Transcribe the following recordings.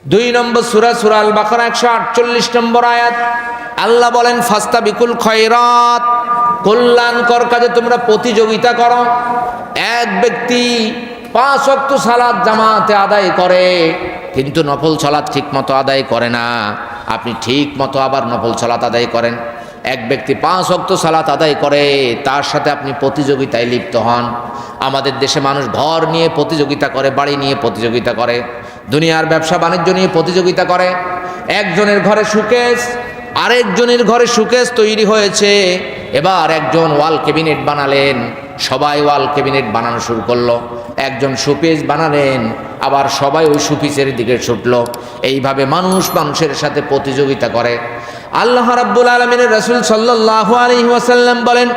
2 নম্বর সূরা সূরা আল বাকারা 148 নম্বর আয়াত। আল্লাহ বলেন ফাস্তাবিকুল খয়রাত, কল্যাণকর কাজে তোমরা প্রতিযোগিতা করো। এক ব্যক্তি 5 ওয়াক্ত সালাত জামাতে আদায় করে, কিন্তু নফল সালাত ঠিক মতো আদায় করে না। আপনি ঠিক মতো আবার নফল সালাত আদায় করেন। এক ব্যক্তি 5 ওয়াক্ত সালাত আদায় করে, তার সাথে আপনি প্রতিযোগিতায় লিপ্ত হন। আমাদের দেশে মানুষ ঘর নিয়ে প্রতিযোগিতা করে, বাড়ি নিয়ে প্রতিযোগিতা করে, দুনিয়ার ব্যবসা বাণিজ্য নিয়ে প্রতিযোগিতা করে। একজনের ঘরে শোকেস, আরেকজনের ঘরে শোকেস তৈরি হয়েছে। এবার একজন ওয়াল ক্যাবিনেট বানালেন, সবাই ওয়াল ক্যাবিনেট বানানো শুরু করলো। একজন শোপিস বানালেন, আবার সবাই ওই শোপিসের দিকে ছুটলো। এইভাবে মানুষ মানুষের সাথে প্রতিযোগিতা করে। আল্লাহ রাব্বুল আলামিনের রাসূল সাল্লাল্লাহু আলাইহি ওয়াসাল্লাম বলেন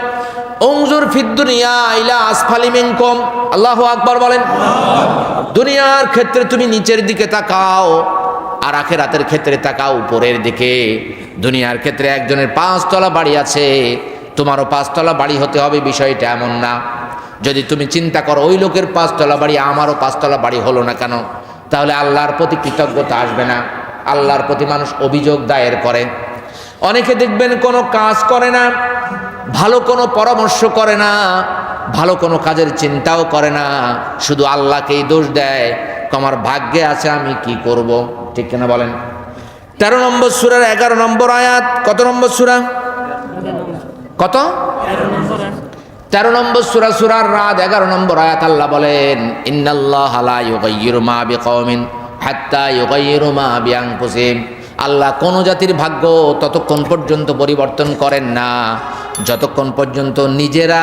উনজুর ফিদ দুনিয়া ইলা আসফালি মিনকুম। আল্লাহু আকবার বলেন। দুনিয়ার ক্ষেত্রে তুমি নিচের দিকে তাকাও, আর আখিরাতের ক্ষেত্রে তাকাও উপরের দিকে। দুনিয়ার ক্ষেত্রে একজনের 5 তলা বাড়ি আছে, তোমারও 5 তলা বাড়ি হতে হবে, বিষয়টা এমন না। যদি তুমি চিন্তা করো ওই লোকের 5 তলা বাড়ি, আমারও 5 তলা বাড়ি হলো না কেন, তাহলে আল্লাহর প্রতি কৃতজ্ঞতা আসবে না। আল্লাহর প্রতি মানুষ অভিযোগ দায়ের করে। অনেকে দেখবেন কোনো কাজ করে না, ভালো কোনো পরামর্শ করে না, ভালো কোনো কাজের চিন্তাও করে না, শুধু আল্লাহকেই দোষ দেয়। আমার ভাগ্যে আছে, আমি কি করব? ঠিক কিনা বলেন? 13 নম্বর সূরার 11 নম্বর আয়াত। কত নম্বর সূরা? কত? 13 নম্বর সূরা সূরার রাদ 11 নম্বর আয়াত। আল্লাহ বলেন ইন্নাল্লাহা লা ইউগাইয়িরু মা বিকওমিন হাত্তা ইউগাইয়িরু মা বিআনফুসিহিম। আল্লাহ কোন জাতির ভাগ্য ততক্ষণ পর্যন্ত পরিবর্তন করেন না যতক্ষণ পর্যন্ত নিজেরা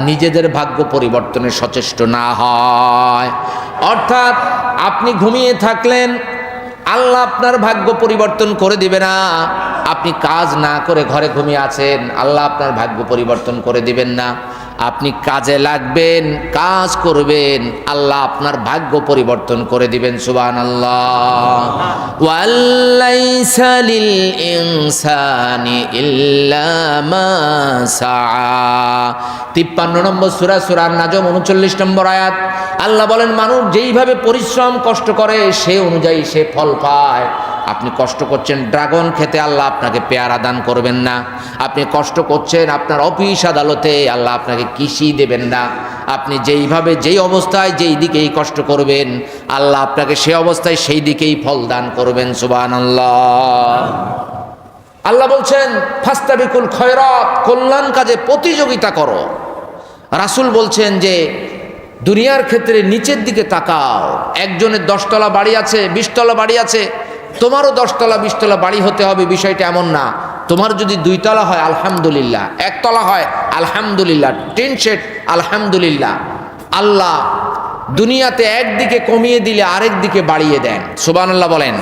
নিজেদের ভাগ্য পরিবর্তনে সচেষ্ট না হয়। অর্থাৎ আপনি ঘুমিয়ে থাকলেন, আল্লাহ আপনার ভাগ্য পরিবর্তন করে দিবে না। আপনি কাজ না করে ঘরে ঘুমিয়ে আছেন, আল্লাহ আপনার ভাগ্য পরিবর্তন করে দিবেন না। আপনি কাজে লাগবেন, কাজ করবেন, আল্লাহ আপনার ভাগ্য পরিবর্তন করে দিবেন। সুবহানাল্লাহ। ওয়ালাইসা লিল ইনসানি ইল্লা মা সাআ। 53 নম্বর সূরা সূরা নাজম 39 নম্বর আয়াত। আল্লাহ বলেন মানুষ যেইভাবে পরিশ্রম কষ্ট করে সে অনুযায়ী সে ফল পায়। আপনি কষ্ট করছেন ড্রাগন খেতে, আল্লাহ আপনাকে পেয়ারা দান করবেন না। আপনি কষ্ট করছেন আপনার অফিস আদালতে, আল্লাহ আপনাকে কৃষি দেবেন না। আপনি যেইভাবে যেই অবস্থায় যেই দিকেই কষ্ট করবেন, আল্লাহ আপনাকে সেই অবস্থায় সেই দিকেই ফল দান করবেন। সুবহানাল্লাহ। আল্লাহ বলছেন ফাস্তাবিকুল খয়রাত, কল্যাণ কাজে প্রতিযোগিতা করো। রাসূল বলছেন যে দুনিয়ার ক্ষেত্রে নিচের দিকে তাকাও। একজনের 10 তলা বাড়ি আছে, 20 তলা বাড়ি আছে, তোমারও 10 তলা 20 তলা বাড়ি হতে হবে, বিষয়টা এমন না। তোমার যদি 2 তলা হয় আলহামদুলিল্লাহ, 1 তলা হয় আলহামদুলিল্লাহ, টিন শেড আলহামদুলিল্লাহ। আল্লাহ দুনিয়াতে একদিকে কমিয়ে দিলে আরেক দিকে বাড়িয়ে দেন। সুবহানাল্লাহ বলেন।